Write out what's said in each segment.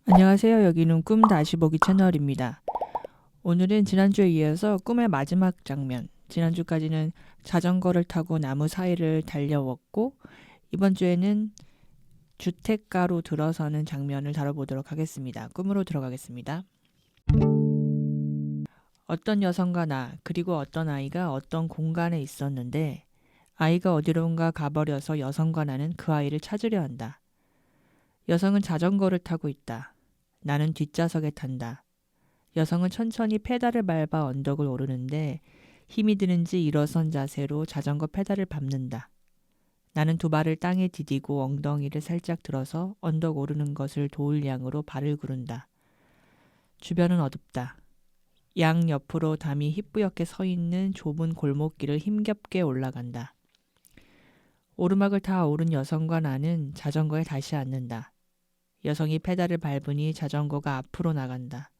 안녕하세요. 여기는 꿈 다시 보기 채널입니다. 오늘은 지난주에 이어서 꿈의 마지막 장면. 지난주까지는 자전거를 타고 나무 사이를 달려왔고 이번 주에는 주택가로 들어서는 장면을 다뤄보도록 하겠습니다. 꿈으로 들어가겠습니다. 어떤 여성과 나 그리고 어떤 아이가 어떤 공간에 있었는데 아이가 어디론가 가버려서 여성과 나는 그 아이를 찾으려 한다. 여성은 자전거를 타고 있다. 나는 뒷좌석에 탄다. 여성은 천천히 페달을 밟아 언덕을 오르는데 힘이 드는지 일어선 자세로 자전거 페달을 밟는다. 나는 두 발을 땅에 디디고 엉덩이를 살짝 들어서 언덕 오르는 것을 도울 양으로 발을 구른다. 주변은 어둡다. 양 옆으로 담이 희뿌옇게 서 있는 좁은 골목길을 힘겹게 올라간다. 오르막을 다 오른 여성과 나는 자전거에 다시 앉는다. 여성이 페달을 밟으니 자전거가 앞으로 나간다.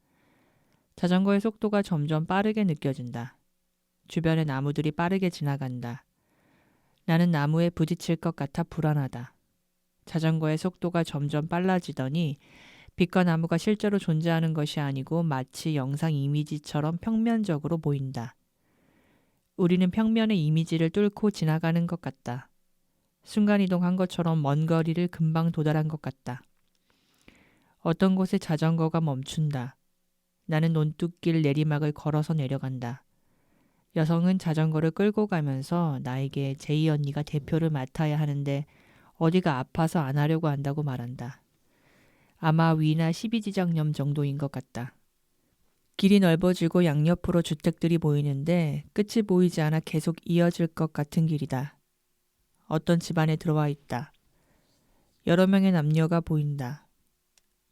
자전거의 속도가 점점 빠르게 느껴진다. 주변의 나무들이 빠르게 지나간다. 나는 나무에 부딪힐 것 같아 불안하다. 자전거의 속도가 점점 빨라지더니 빛과 나무가 실제로 존재하는 것이 아니고 마치 영상 이미지처럼 평면적으로 보인다. 우리는 평면의 이미지를 뚫고 지나가는 것 같다. 순간이동한 것처럼 먼 거리를 금방 도달한 것 같다. 어떤 곳에 자전거가 멈춘다. 나는 논뚝길 내리막을 걸어서 내려간다. 여성은 자전거를 끌고 가면서 나에게 제이 언니가 대표를 맡아야 하는데 어디가 아파서 안 하려고 한다고 말한다. 아마 위나 12지장염 정도인 것 같다. 길이 넓어지고 양옆으로 주택들이 보이는데 끝이 보이지 않아 계속 이어질 것 같은 길이다. 어떤 집안에 들어와 있다. 여러 명의 남녀가 보인다.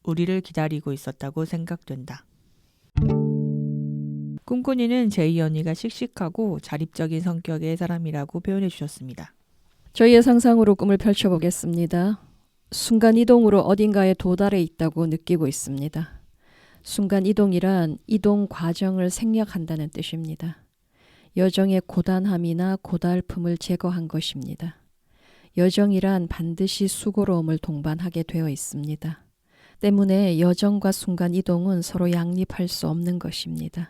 우리를 기다리고 있었다고 생각된다. 꿈꾸니는 제이 언니가 씩씩하고 자립적인 성격의 사람이라고 표현해 주셨습니다. 저희의 상상으로 꿈을 펼쳐보겠습니다. 순간이동으로 어딘가에 도달해 있다고 느끼고 있습니다. 순간이동이란 이동 과정을 생략한다는 뜻입니다. 여정의 고단함이나 고달픔을 제거한 것입니다. 여정이란 반드시 수고로움을 동반하게 되어 있습니다. 때문에 여정과 순간이동은 서로 양립할 수 없는 것입니다.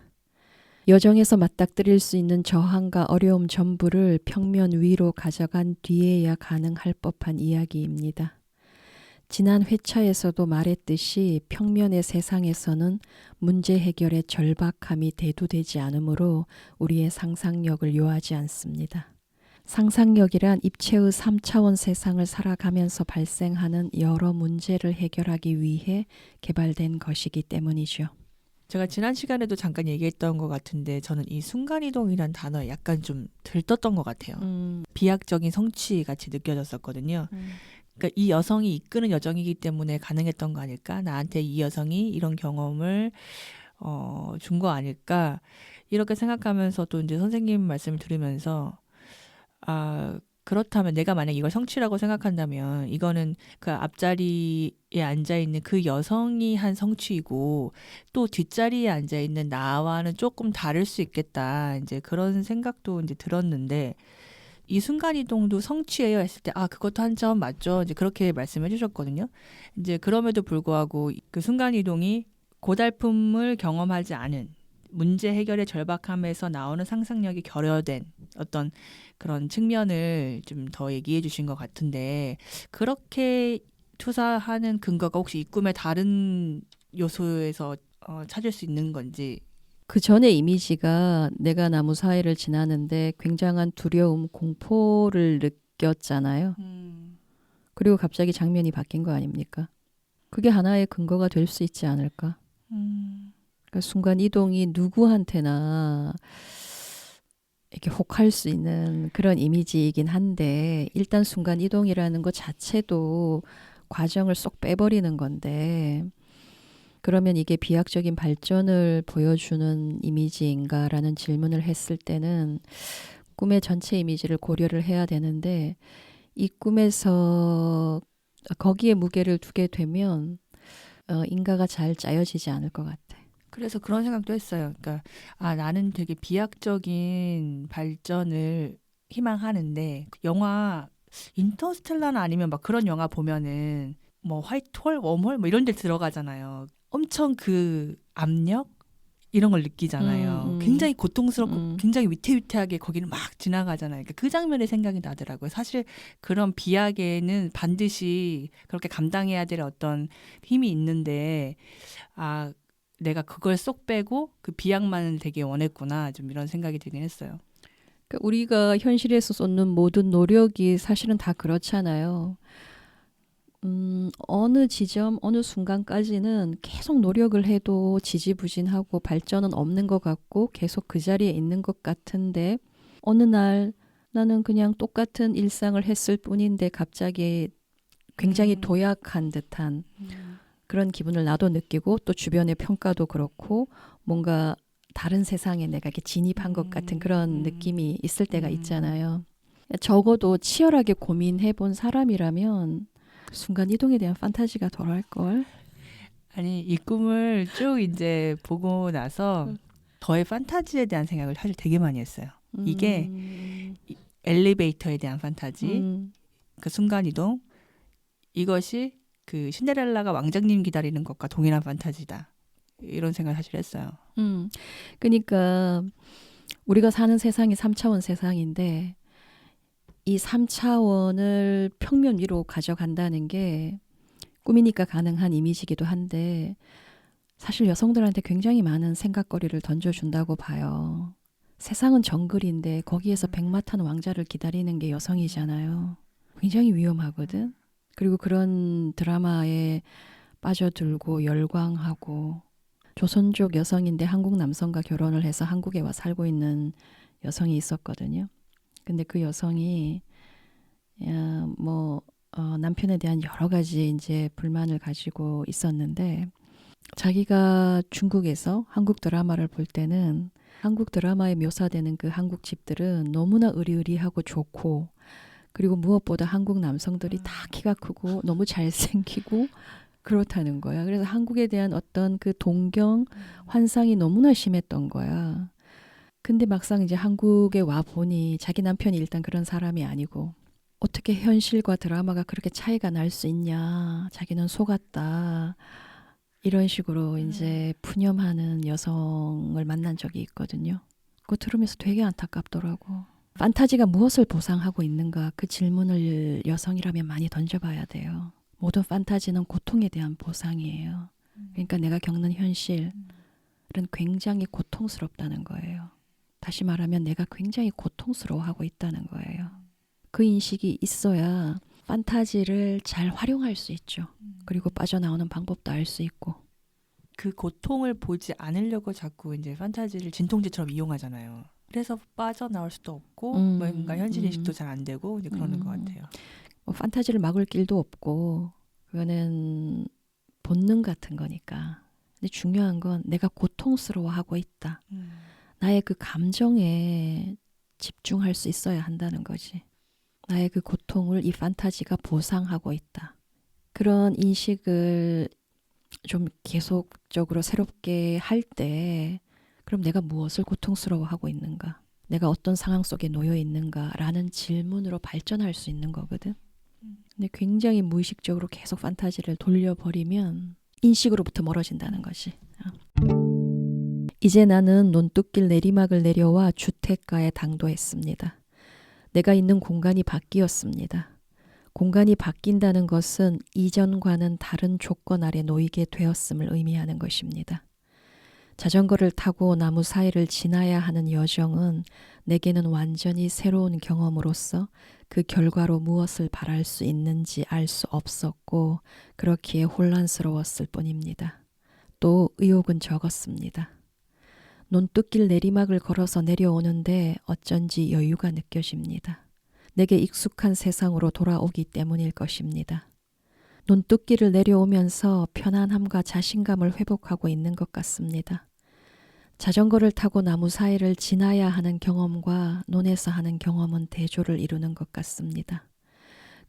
여정에서 맞닥뜨릴 수 있는 저항과 어려움 전부를 평면 위로 가져간 뒤에야 가능할 법한 이야기입니다. 지난 회차에서도 말했듯이 평면의 세상에서는 문제 해결의 절박함이 대두되지 않으므로 우리의 상상력을 요하지 않습니다. 상상력이란 입체의 3차원 세상을 살아가면서 발생하는 여러 문제를 해결하기 위해 개발된 것이기 때문이죠. 제가 지난 시간에도 잠깐 얘기했던 것 같은데 저는 이 순간이동이란 단어에 약간 좀 들떴던 것 같아요. 비약적인 성취 같이 느껴졌었거든요. 그러니까 이 여성이 이끄는 여정이기 때문에 가능했던 거 아닐까? 나한테 이 여성이 이런 경험을 준 거 아닐까? 이렇게 생각하면서도 이제 선생님 말씀을 들으면서 그렇다면 내가 만약 이걸 성취라고 생각한다면 이거는 그 앞자리에 앉아 있는 그 여성이 한 성취이고 또 뒷자리에 앉아 있는 나와는 조금 다를 수 있겠다. 이제 그런 생각도 이제 들었는데 이 순간이동도 성취예요 했을 때 그것도 한 점 맞죠. 이제 그렇게 말씀해 주셨거든요. 이제 그럼에도 불구하고 그 순간이동이 고달픔을 경험하지 않은 문제 해결의 절박함에서 나오는 상상력이 결여된 어떤 그런 측면을 좀 더 얘기해 주신 것 같은데 그렇게 투사하는 근거가 혹시 이 꿈의 다른 요소에서 찾을 수 있는 건지. 그 전의 이미지가 내가 나무 사이를 지나는데 굉장한 두려움, 공포를 느꼈잖아요. 그리고 갑자기 장면이 바뀐 거 아닙니까? 그게 하나의 근거가 될 수 있지 않을까? 그러니까 순간 이동이 누구한테나 이렇게 혹할 수 있는 그런 이미지이긴 한데 일단 순간 이동이라는 것 자체도 과정을 쏙 빼버리는 건데 그러면 이게 비약적인 발전을 보여주는 이미지인가라는 질문을 했을 때는 꿈의 전체 이미지를 고려를 해야 되는데 이 꿈에서 거기에 무게를 두게 되면 인가가 잘 짜여지지 않을 것 같아. 그래서 그런 생각도 했어요. 그러니까 나는 되게 비약적인 발전을 희망하는데 영화 인터스텔라나 아니면 막 그런 영화 보면은 뭐 화이트홀, 웜홀 뭐 이런 데 들어가잖아요. 엄청 그 압력 이런 걸 느끼잖아요. 굉장히 고통스럽고 굉장히 위태위태하게 거기를 막 지나가잖아요. 그러니까 그 장면이 생각이 나더라고요. 사실 그런 비약에는 반드시 그렇게 감당해야 될 어떤 힘이 있는데 아 내가 그걸 쏙 빼고 그 비약만을 되게 원했구나 좀 이런 생각이 들긴 했어요. 그러니까 우리가 현실에서 쏟는 모든 노력이 사실은 다 그렇잖아요. 어느 지점, 어느 순간까지는 계속 노력을 해도 지지부진하고 발전은 없는 것 같고 계속 그 자리에 있는 것 같은데 어느 날 나는 그냥 똑같은 일상을 했을 뿐인데 갑자기 굉장히 도약한 듯한 그런 기분을 나도 느끼고 또 주변의 평가도 그렇고 뭔가 다른 세상에 내가 이렇게 진입한 것 같은 그런 느낌이 있을 때가 있잖아요. 적어도 치열하게 고민해 본 사람이라면 순간 이동에 대한 판타지가 덜할걸. 아니 이 꿈을 쭉 이제 보고 나서 저의 판타지에 대한 생각을 사실 되게 많이 했어요. 이게 엘리베이터에 대한 판타지, 그 순간이동, 이것이 그 신데렐라가 왕자님 기다리는 것과 동일한 판타지다. 이런 생각을 사실 했어요. 그러니까 우리가 사는 세상이 3차원 세상인데 이 3차원을 평면 위로 가져간다는 게 꿈이니까 가능한 이미지이기도 한데 사실 여성들한테 굉장히 많은 생각거리를 던져준다고 봐요. 세상은 정글인데 거기에서 백마탄 왕자를 기다리는 게 여성이잖아요. 굉장히 위험하거든. 그리고 그런 드라마에 빠져들고 열광하고 조선족 여성인데 한국 남성과 결혼을 해서 한국에 와 살고 있는 여성이 있었거든요. 근데 그 여성이 남편에 대한 여러 가지 이제 불만을 가지고 있었는데 자기가 중국에서 한국 드라마를 볼 때는 한국 드라마에 묘사되는 그 한국 집들은 너무나 으리으리하고 좋고 그리고 무엇보다 한국 남성들이 다 키가 크고 너무 잘생기고 그렇다는 거야. 그래서 한국에 대한 어떤 그 동경, 환상이 너무나 심했던 거야. 근데 막상 이제 한국에 와 보니 자기 남편이 일단 그런 사람이 아니고 어떻게 현실과 드라마가 그렇게 차이가 날 수 있냐. 자기는 속았다. 이런 식으로 이제 푸념하는 여성을 만난 적이 있거든요. 그거 들으면서 되게 안타깝더라고. 판타지가 무엇을 보상하고 있는가 그 질문을 여성이라면 많이 던져봐야 돼요. 모든 판타지는 고통에 대한 보상이에요. 그러니까 내가 겪는 현실은 굉장히 고통스럽다는 거예요. 다시 말하면 내가 굉장히 고통스러워하고 있다는 거예요. 그 인식이 있어야 판타지를 잘 활용할 수 있죠. 그리고 빠져나오는 방법도 알 수 있고. 그 고통을 보지 않으려고 자꾸 이제 판타지를 진통제처럼 이용하잖아요. 그래서 빠져나올 수도 없고 뭔가 현실 인식도 잘 안 되고 이제 그러는 것 같아요. 판타지를 막을 길도 없고 그거는 본능 같은 거니까. 근데 중요한 건 내가 고통스러워하고 있다. 나의 그 감정에 집중할 수 있어야 한다는 거지. 나의 그 고통을 이 판타지가 보상하고 있다. 그런 인식을 좀 계속적으로 새롭게 할 때 그럼 내가 무엇을 고통스러워하고 있는가? 내가 어떤 상황 속에 놓여 있는가라는 질문으로 발전할 수 있는 거거든. 근데 굉장히 무의식적으로 계속 판타지를 돌려버리면 인식으로부터 멀어진다는 것이. 이제 나는 논뚝길 내리막을 내려와 주택가에 당도했습니다. 내가 있는 공간이 바뀌었습니다. 공간이 바뀐다는 것은 이전과는 다른 조건 아래 놓이게 되었음을 의미하는 것입니다. 자전거를 타고 나무 사이를 지나야 하는 여정은 내게는 완전히 새로운 경험으로서 그 결과로 무엇을 바랄 수 있는지 알 수 없었고 그렇기에 혼란스러웠을 뿐입니다. 또 의욕은 적었습니다. 논뚝길 내리막을 걸어서 내려오는데 어쩐지 여유가 느껴집니다. 내게 익숙한 세상으로 돌아오기 때문일 것입니다. 논뚝길을 내려오면서 편안함과 자신감을 회복하고 있는 것 같습니다. 자전거를 타고 나무 사이를 지나야 하는 경험과 논에서 하는 경험은 대조를 이루는 것 같습니다.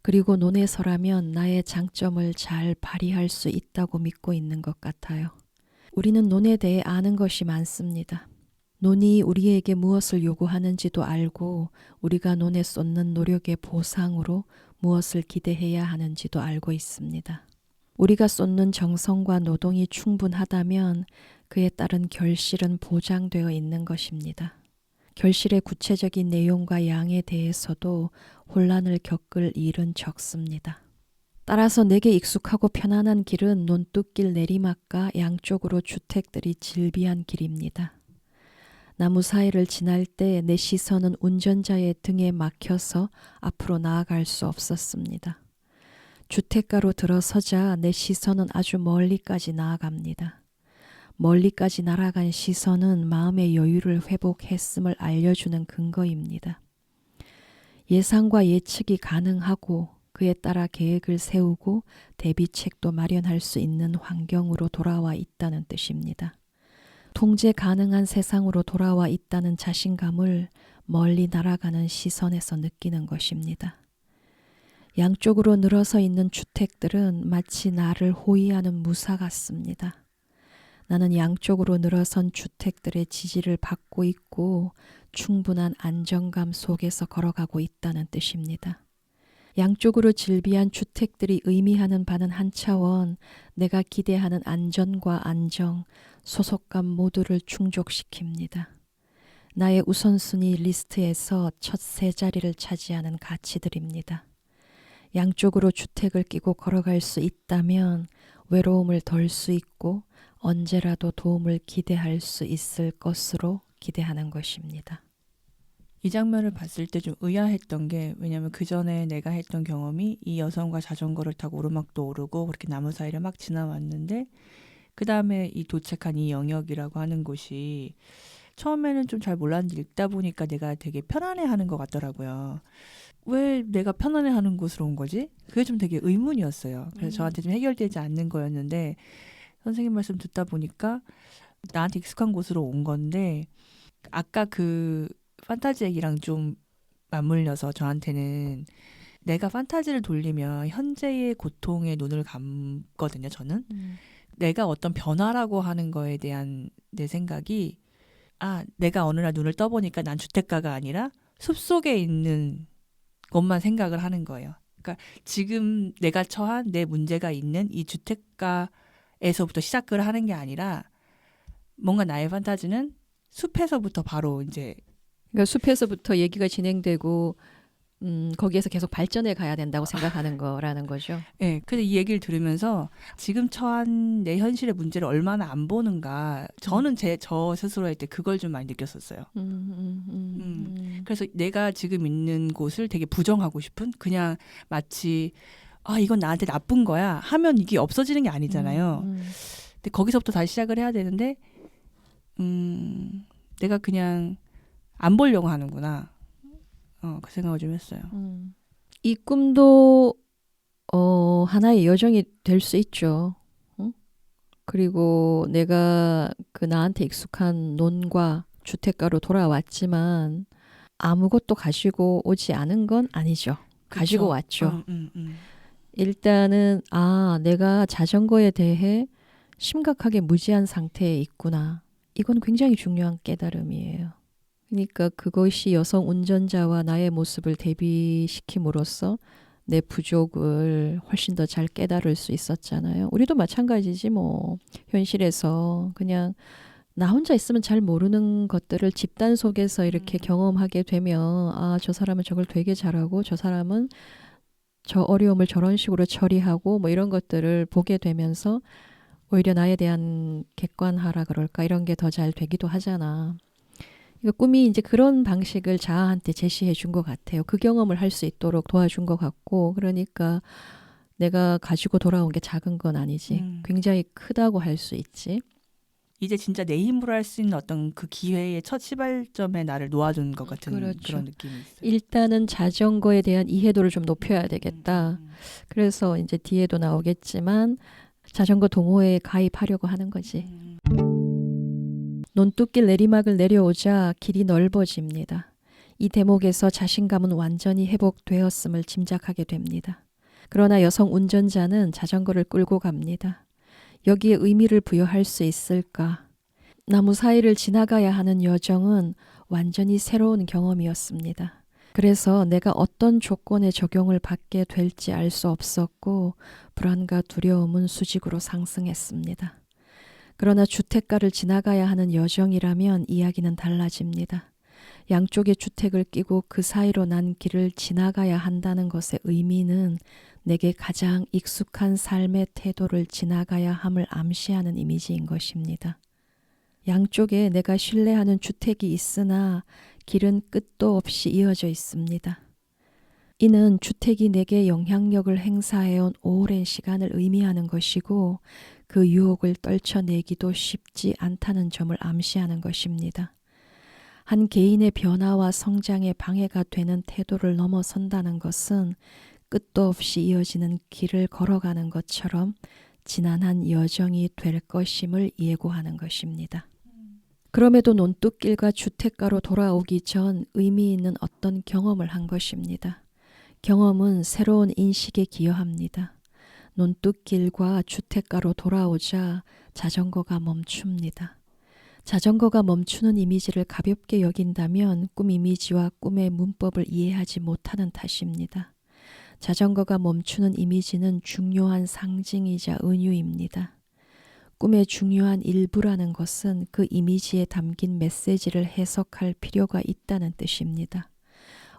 그리고 논에서라면 나의 장점을 잘 발휘할 수 있다고 믿고 있는 것 같아요. 우리는 논에 대해 아는 것이 많습니다. 논이 우리에게 무엇을 요구하는지도 알고 우리가 논에 쏟는 노력의 보상으로 무엇을 기대해야 하는지도 알고 있습니다. 우리가 쏟는 정성과 노동이 충분하다면 그에 따른 결실은 보장되어 있는 것입니다. 결실의 구체적인 내용과 양에 대해서도 혼란을 겪을 일은 적습니다. 따라서 내게 익숙하고 편안한 길은 논뚝길 내리막과 양쪽으로 주택들이 질비한 길입니다. 나무 사이를 지날 때 내 시선은 운전자의 등에 막혀서 앞으로 나아갈 수 없었습니다. 주택가로 들어서자 내 시선은 아주 멀리까지 나아갑니다. 멀리까지 날아간 시선은 마음의 여유를 회복했음을 알려주는 근거입니다. 예상과 예측이 가능하고 그에 따라 계획을 세우고 대비책도 마련할 수 있는 환경으로 돌아와 있다는 뜻입니다. 통제 가능한 세상으로 돌아와 있다는 자신감을 멀리 날아가는 시선에서 느끼는 것입니다. 양쪽으로 늘어서 있는 주택들은 마치 나를 호위하는 무사 같습니다. 나는 양쪽으로 늘어선 주택들의 지지를 받고 있고 충분한 안정감 속에서 걸어가고 있다는 뜻입니다. 양쪽으로 질비한 주택들이 의미하는 바는 한 차원 내가 기대하는 안전과 안정, 소속감 모두를 충족시킵니다. 나의 우선순위 리스트에서 첫 세 자리를 차지하는 가치들입니다. 양쪽으로 주택을 끼고 걸어갈 수 있다면 외로움을 덜 수 있고 언제라도 도움을 기대할 수 있을 것으로 기대하는 것입니다. 이 장면을 봤을 때 좀 의아했던 게, 왜냐면 그 전에 내가 했던 경험이 이 여성과 자전거를 타고 오르막도 오르고 그렇게 나무 사이를 막 지나왔는데, 그 다음에 이 도착한 이 영역이라고 하는 곳이 처음에는 좀 잘 몰랐는데 읽다 보니까 내가 되게 편안해하는 것 같더라고요. 왜 내가 편안해하는 곳으로 온 거지? 그게 좀 되게 의문이었어요. 그래서 저한테 좀 해결되지 않는 거였는데, 선생님 말씀 듣다 보니까 나한테 익숙한 곳으로 온 건데, 아까 그 판타지 얘기랑 좀 맞물려서 저한테는 내가 판타지를 돌리면 현재의 고통에 눈을 감거든요, 저는. 내가 어떤 변화라고 하는 거에 대한 내 생각이, 내가 어느 날 눈을 떠보니까 난 주택가가 아니라 숲속에 있는 것만 생각을 하는 거예요. 그러니까 지금 내가 처한 내 문제가 있는 이 주택가에서부터 시작을 하는 게 아니라, 뭔가 나의 판타지는 숲에서부터 바로 이제, 그러니까 숲에서부터 얘기가 진행되고 거기에서 계속 발전해 가야 된다고 생각하는 거라는 거죠. 네, 그래서 이 얘기를 들으면서 지금 처한 내 현실의 문제를 얼마나 안 보는가, 저는 저 스스로 할 때 그걸 좀 많이 느꼈었어요. 그래서 내가 지금 있는 곳을 되게 부정하고 싶은, 그냥 마치 이건 나한테 나쁜 거야 하면 이게 없어지는 게 아니잖아요. 근데 거기서부터 다시 시작을 해야 되는데, 내가 그냥 안 보려고 하는구나. 그 생각을 좀 했어요. 이 꿈도 하나의 여정이 될 수 있죠. 응? 그리고 내가 그 나한테 익숙한 논과 주택가로 돌아왔지만 아무것도 가지고 오지 않은 건 아니죠. 가지고 왔죠. 일단은 내가 자전거에 대해 심각하게 무지한 상태에 있구나. 이건 굉장히 중요한 깨달음이에요. 그러니까 그것이 여성 운전자와 나의 모습을 대비시킴으로써 내 부족을 훨씬 더 잘 깨달을 수 있었잖아요. 우리도 마찬가지지 뭐. 현실에서 그냥 나 혼자 있으면 잘 모르는 것들을 집단 속에서 이렇게 경험하게 되면 저 사람은 저걸 되게 잘하고 저 사람은 저 어려움을 저런 식으로 처리하고 뭐 이런 것들을 보게 되면서 오히려 나에 대한 객관화라 그럴까 이런 게 더 잘 되기도 하잖아. 그러니까 꿈이 이제 그런 방식을 자아한테 제시해 준 것 같아요. 그 경험을 할 수 있도록 도와준 것 같고, 그러니까 내가 가지고 돌아온 게 작은 건 아니지. 굉장히 크다고 할 수 있지. 이제 진짜 내 힘으로 할 수 있는 어떤 그 기회의 첫 시발점에 나를 놓아준 것 같은 그렇죠. 그런 느낌이 있어요. 일단은 자전거에 대한 이해도를 좀 높여야 되겠다. 그래서 이제 뒤에도 나오겠지만 자전거 동호회에 가입하려고 하는 거지. 논뚝길 내리막을 내려오자 길이 넓어집니다. 이 대목에서 자신감은 완전히 회복되었음을 짐작하게 됩니다. 그러나 여성 운전자는 자전거를 끌고 갑니다. 여기에 의미를 부여할 수 있을까? 나무 사이를 지나가야 하는 여정은 완전히 새로운 경험이었습니다. 그래서 내가 어떤 조건에 적용을 받게 될지 알 수 없었고 불안과 두려움은 수직으로 상승했습니다. 그러나 주택가를 지나가야 하는 여정이라면 이야기는 달라집니다. 양쪽에 주택을 끼고 그 사이로 난 길을 지나가야 한다는 것의 의미는 내게 가장 익숙한 삶의 태도를 지나가야 함을 암시하는 이미지인 것입니다. 양쪽에 내가 신뢰하는 주택이 있으나 길은 끝도 없이 이어져 있습니다. 이는 주택이 내게 영향력을 행사해온 오랜 시간을 의미하는 것이고 그 유혹을 떨쳐내기도 쉽지 않다는 점을 암시하는 것입니다. 한 개인의 변화와 성장에 방해가 되는 태도를 넘어선다는 것은 끝도 없이 이어지는 길을 걸어가는 것처럼 지난한 여정이 될 것임을 예고하는 것입니다. 그럼에도 논뚝길과 주택가로 돌아오기 전 의미 있는 어떤 경험을 한 것입니다. 경험은 새로운 인식에 기여합니다. 논뚝길과 주택가로 돌아오자 자전거가 멈춥니다. 자전거가 멈추는 이미지를 가볍게 여긴다면 꿈 이미지와 꿈의 문법을 이해하지 못하는 탓입니다. 자전거가 멈추는 이미지는 중요한 상징이자 은유입니다. 꿈의 중요한 일부라는 것은 그 이미지에 담긴 메시지를 해석할 필요가 있다는 뜻입니다.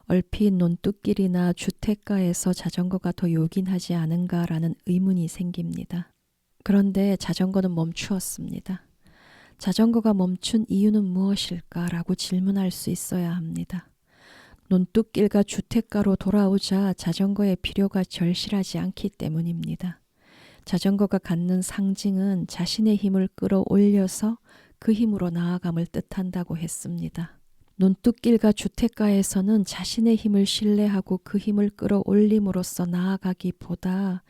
얼핏 논뚝길이나 주택가에서 자전거가 더 요긴하지 않은가라는 의문이 생깁니다. 그런데 자전거는 멈추었습니다. 자전거가 멈춘 이유는 무엇일까라고 질문할 수 있어야 합니다. 논뚝길과 주택가로 돌아오자 자전거의 필요가 절실하지 않기 때문입니다. 자전거가 갖는 상징은 자신의 힘을 끌어올려서 그 힘으로 나아감을 뜻한다고 했습니다. 논뚝길과 주택가에서는 자신의 힘을 신뢰하고 그 힘을 끌어올림으로써 나아가기보다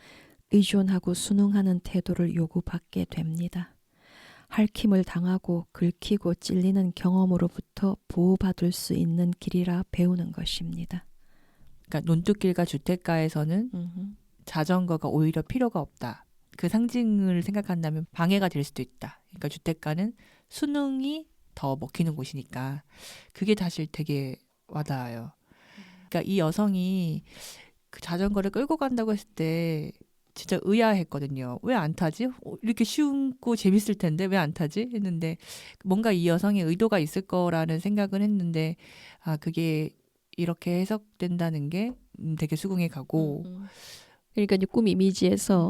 의존하고 순응하는 태도를 요구받게 됩니다. 핥힘을 당하고 긁히고 찔리는 경험으로부터 보호받을 수 있는 길이라 배우는 것입니다. 그러니까 논뚝길과 주택가에서는 자전거가 오히려 필요가 없다. 그 상징을 생각한다면 방해가 될 수도 있다. 그러니까 주택가는 수능이 더 먹히는 곳이니까 그게 사실 되게 와닿아요. 그러니까 이 여성이 그 자전거를 끌고 간다고 했을 때 진짜 의아했거든요. 왜 안 타지? 이렇게 쉽고 재밌을 텐데 왜 안 타지? 했는데 뭔가 이 여성의 의도가 있을 거라는 생각은 했는데 그게 이렇게 해석된다는 게 되게 수긍이 가고 그러니까 이제 꿈 이미지에서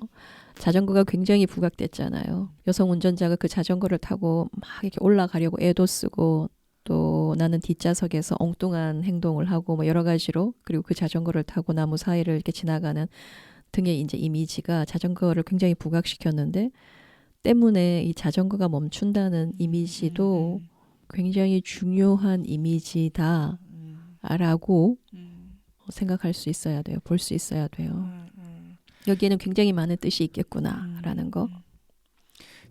자전거가 굉장히 부각됐잖아요. 여성 운전자가 그 자전거를 타고 막 이렇게 올라가려고 애도 쓰고 또 나는 뒷좌석에서 엉뚱한 행동을 하고 뭐 여러 가지로 그리고 그 자전거를 타고 나무 사이를 이렇게 지나가는 등의 이제 이미지가 자전거를 굉장히 부각시켰는데 때문에 이 자전거가 멈춘다는 이미지도 굉장히 중요한 이미지다라고 생각할 수 있어야 돼요. 볼 수 있어야 돼요. 여기에는 굉장히 많은 뜻이 있겠구나라는 거.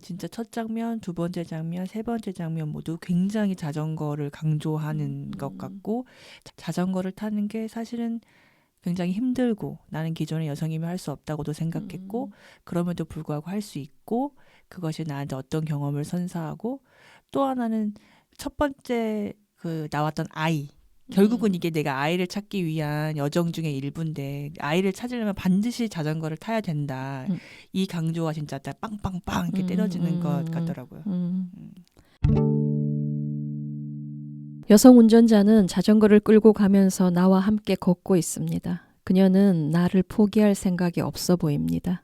진짜 첫 장면, 두 번째 장면, 세 번째 장면 모두 굉장히 자전거를 강조하는 것 같고 자전거를 타는 게 사실은 굉장히 힘들고 나는 기존의 여성이면 할 수 없다고도 생각했고 그럼에도 불구하고 할 수 있고 그것이 나한테 어떤 경험을 선사하고 또 하나는 첫 번째 그 나왔던 아이 결국은 이게 내가 아이를 찾기 위한 여정 중의 일부인데 아이를 찾으려면 반드시 자전거를 타야 된다. 이 강조가 진짜 딱 빵빵빵 이렇게 때려지는 것 같더라고요. 여성 운전자는 자전거를 끌고 가면서 나와 함께 걷고 있습니다. 그녀는 나를 포기할 생각이 없어 보입니다.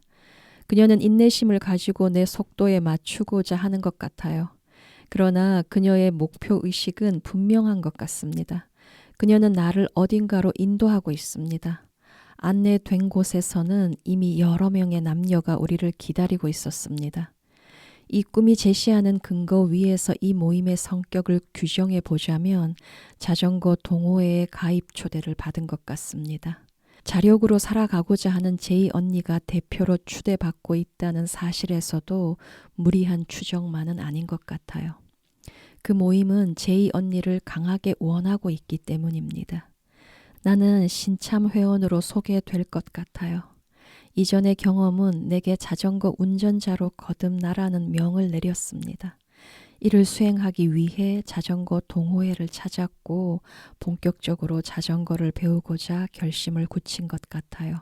그녀는 인내심을 가지고 내 속도에 맞추고자 하는 것 같아요. 그러나 그녀의 목표 의식은 분명한 것 같습니다. 그녀는 나를 어딘가로 인도하고 있습니다. 안내된 곳에서는 이미 여러 명의 남녀가 우리를 기다리고 있었습니다. 이 꿈이 제시하는 근거 위에서 이 모임의 성격을 규정해 보자면 자전거 동호회의 가입 초대를 받은 것 같습니다. 자력으로 살아가고자 하는 제이 언니가 대표로 추대받고 있다는 사실에서도 무리한 추정만은 아닌 것 같아요. 그 모임은 제이 언니를 강하게 원하고 있기 때문입니다. 나는 신참 회원으로 소개될 것 같아요. 이전의 경험은 내게 자전거 운전자로 거듭나라는 명을 내렸습니다. 이를 수행하기 위해 자전거 동호회를 찾았고 본격적으로 자전거를 배우고자 결심을 굳힌 것 같아요.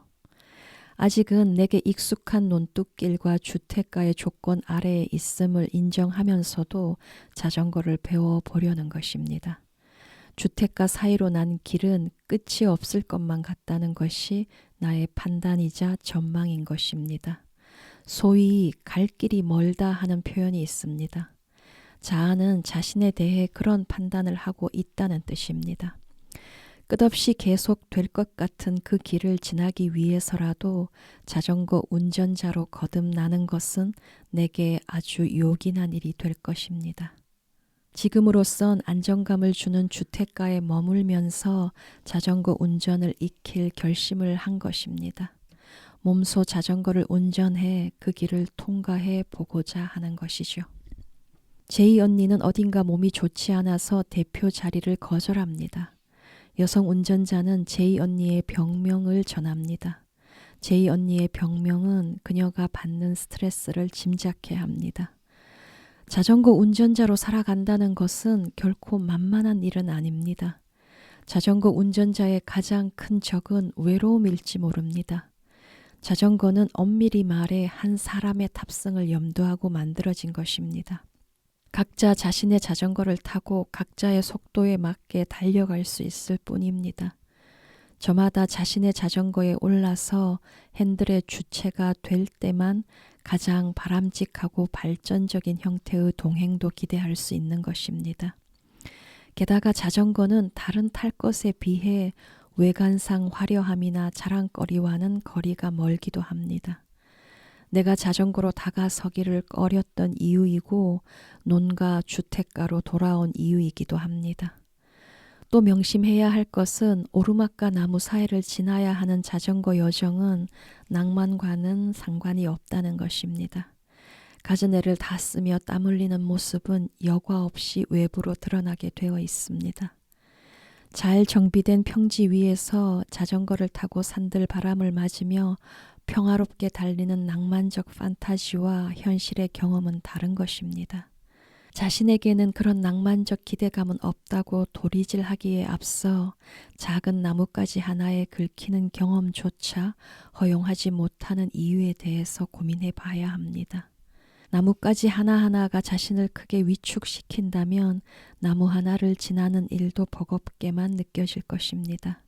아직은 내게 익숙한 논뚝길과 주택가의 조건 아래에 있음을 인정하면서도 자전거를 배워보려는 것입니다. 주택가 사이로 난 길은 끝이 없을 것만 같다는 것이 나의 판단이자 전망인 것입니다. 소위 갈 길이 멀다 하는 표현이 있습니다. 자아는 자신에 대해 그런 판단을 하고 있다는 뜻입니다. 끝없이 계속될 것 같은 그 길을 지나기 위해서라도 자전거 운전자로 거듭나는 것은 내게 아주 요긴한 일이 될 것입니다. 지금으로선 안정감을 주는 주택가에 머물면서 자전거 운전을 익힐 결심을 한 것입니다. 몸소 자전거를 운전해 그 길을 통과해 보고자 하는 것이죠. 제이 언니는 어딘가 몸이 좋지 않아서 대표 자리를 거절합니다. 여성 운전자는 제이 언니의 병명을 전합니다. 제이 언니의 병명은 그녀가 받는 스트레스를 짐작해야 합니다. 자전거 운전자로 살아간다는 것은 결코 만만한 일은 아닙니다. 자전거 운전자의 가장 큰 적은 외로움일지 모릅니다. 자전거는 엄밀히 말해 한 사람의 탑승을 염두하고 만들어진 것입니다. 각자 자신의 자전거를 타고 각자의 속도에 맞게 달려갈 수 있을 뿐입니다. 저마다 자신의 자전거에 올라서 핸들의 주체가 될 때만 가장 바람직하고 발전적인 형태의 동행도 기대할 수 있는 것입니다. 게다가 자전거는 다른 탈 것에 비해 외관상 화려함이나 자랑거리와는 거리가 멀기도 합니다. 내가 자전거로 다가서기를 꺼렸던 이유이고 논과 주택가로 돌아온 이유이기도 합니다. 또 명심해야 할 것은 오르막과 나무 사이를 지나야 하는 자전거 여정은 낭만과는 상관이 없다는 것입니다. 갖은 애를 다 쓰며 땀 흘리는 모습은 여과 없이 외부로 드러나게 되어 있습니다. 잘 정비된 평지 위에서 자전거를 타고 산들 바람을 맞으며 평화롭게 달리는 낭만적 판타지와 현실의 경험은 다른 것입니다. 자신에게는 그런 낭만적 기대감은 없다고 도리질하기에 앞서 작은 나뭇가지 하나에 긁히는 경험조차 허용하지 못하는 이유에 대해서 고민해 봐야 합니다. 나뭇가지 하나하나가 자신을 크게 위축시킨다면 나무 하나를 지나는 일도 버겁게만 느껴질 것입니다.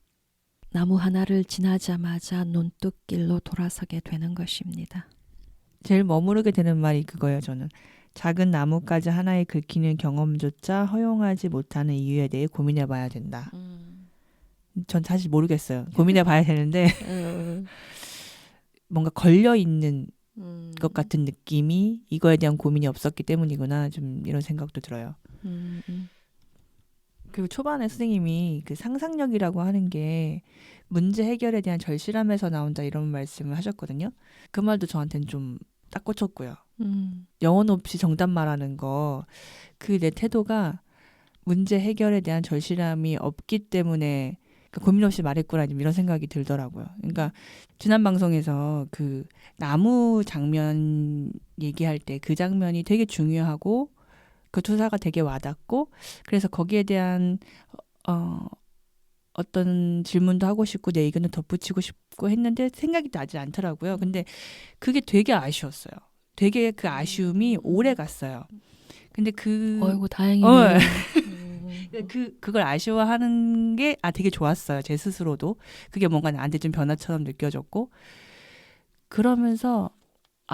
나무 하나를 지나자마자 논뚝길로 돌아서게 되는 것입니다. 제일 머무르게 되는 말이 그거예요. 저는 작은 나뭇가지 하나에 긁히는 경험조차 허용하지 못하는 이유에 대해 고민해봐야 된다. 전 사실 모르겠어요. 고민해봐야 되는데 뭔가 걸려있는 것 같은 느낌이 이거에 대한 고민이 없었기 때문이구나. 좀 이런 생각도 들어요. 그리고 초반에 선생님이 그 상상력이라고 하는 게 문제 해결에 대한 절실함에서 나온다 이런 말씀을 하셨거든요. 그 말도 저한테는 좀 딱 꽂혔고요. 영혼 없이 정답 말하는 거, 그 내 태도가 문제 해결에 대한 절실함이 없기 때문에 고민 없이 말했구나 이런 생각이 들더라고요. 그러니까 지난 방송에서 그 나무 장면 얘기할 때 그 장면이 되게 중요하고 그 투사가 되게 와닿고 그래서 거기에 대한 어떤 질문도 하고 싶고 내 의견을 덧붙이고 싶고 했는데 생각이 나지 않더라고요. 근데 그게 되게 아쉬웠어요. 되게 그 아쉬움이 오래 갔어요. 근데 어이구 다행이네요. 그걸 아쉬워하는 게 되게 좋았어요. 제 스스로도. 그게 뭔가 나한테 좀 변화처럼 느껴졌고 그러면서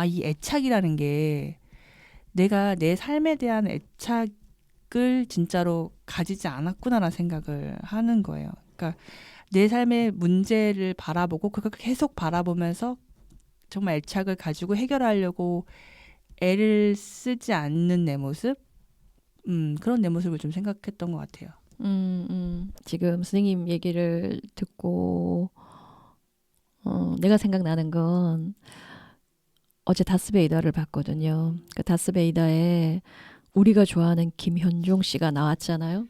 이 애착이라는 게 내가 내 삶에 대한 애착을 진짜로 가지지 않았구나라는 생각을 하는 거예요. 그러니까 내 삶의 문제를 바라보고 그걸 계속 바라보면서 정말 애착을 가지고 해결하려고 애를 쓰지 않는 내 모습? 그런 내 모습을 좀 생각했던 것 같아요. 지금 선생님 얘기를 듣고 내가 생각나는 건 어제 다스베이더를 봤거든요. 그 다스베이더에 우리가 좋아하는 김현종 씨가 나왔잖아요.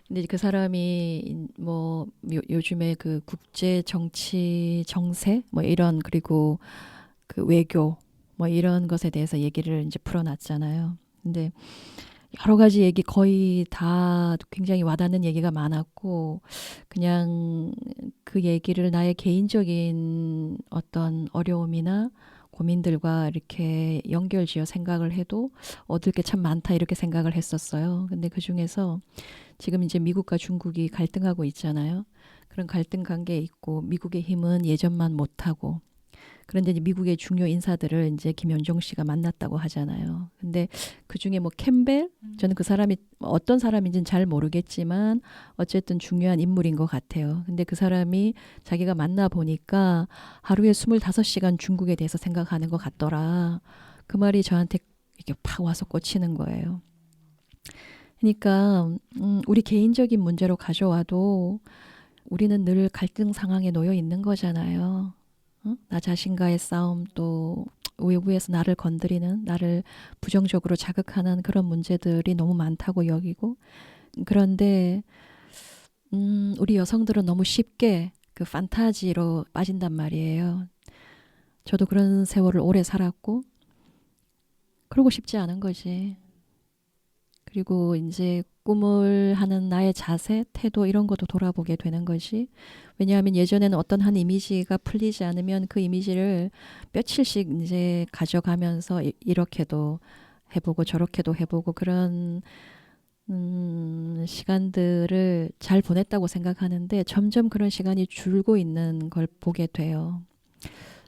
근데 그 사람이 뭐 요즘에 그 국제 정치 정세 뭐 이런 그리고 그 외교 뭐 이런 것에 대해서 얘기를 이제 풀어놨잖아요. 근데 여러 가지 얘기 거의 다 굉장히 와닿는 얘기가 많았고 그냥 그 얘기를 나의 개인적인 어떤 어려움이나 고민들과 이렇게 연결지어 생각을 해도 얻을 게 참 많다 이렇게 생각을 했었어요. 근데 그중에서 지금 이제 미국과 중국이 갈등하고 있잖아요. 그런 갈등 관계에 있고 미국의 힘은 예전만 못하고 그런데 이제 미국의 중요 인사들을 이제 김연종 씨가 만났다고 하잖아요. 근데 그 중에 뭐 캠벨? 저는 그 사람이 어떤 사람인지는 잘 모르겠지만 어쨌든 중요한 인물인 것 같아요. 근데 그 사람이 자기가 만나 보니까 하루에 25시간 중국에 대해서 생각하는 것 같더라. 그 말이 저한테 이렇게 팍 와서 꽂히는 거예요. 그러니까 우리 개인적인 문제로 가져와도 우리는 늘 갈등 상황에 놓여 있는 거잖아요. 어? 나 자신과의 싸움 또 외부에서 나를 건드리는 나를 부정적으로 자극하는 그런 문제들이 너무 많다고 여기고 그런데 우리 여성들은 너무 쉽게 그 판타지로 빠진단 말이에요. 저도 그런 세월을 오래 살았고 그러고 싶지 않은 거지. 그리고 이제 꿈을 하는 나의 자세, 태도 이런 것도 돌아보게 되는 것이 왜냐하면 예전에는 어떤 한 이미지가 풀리지 않으면 그 이미지를 며칠씩 이제 가져가면서 이렇게도 해보고 저렇게도 해보고 그런 시간들을 잘 보냈다고 생각하는데 점점 그런 시간이 줄고 있는 걸 보게 돼요.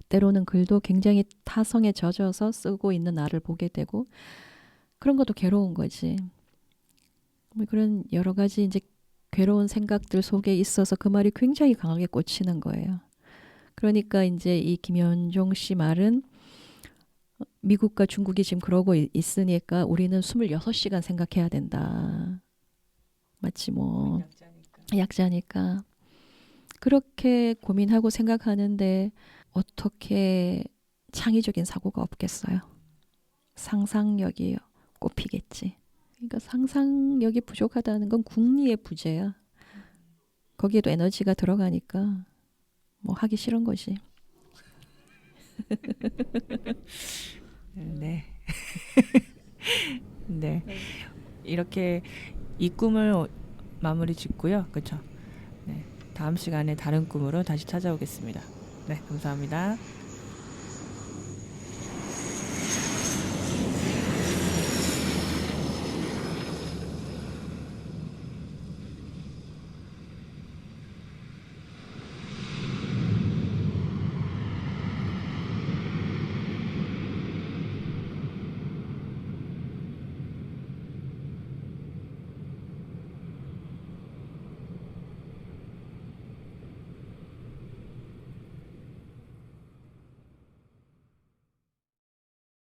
때로는 글도 굉장히 타성에 젖어서 쓰고 있는 나를 보게 되고 그런 것도 괴로운 거지. 뭐 그런 여러 가지 이제 괴로운 생각들 속에 있어서 그 말이 굉장히 강하게 꽂히는 거예요. 그러니까 이제 이 김연종 씨 말은 미국과 중국이 지금 그러고 있으니까 우리는 26시간 생각해야 된다. 마치 뭐 약자니까. 그렇게 고민하고 생각하는데 어떻게 창의적인 사고가 없겠어요. 상상력이 꼽히겠지. 그러니까 상상력이 부족하다는 건 궁리의 부재야. 거기에도 에너지가 들어가니까 뭐 하기 싫은 거지. 네. 네. 이렇게 이 꿈을 마무리 짓고요. 그렇죠. 네. 다음 시간에 다른 꿈으로 다시 찾아오겠습니다. 네, 감사합니다.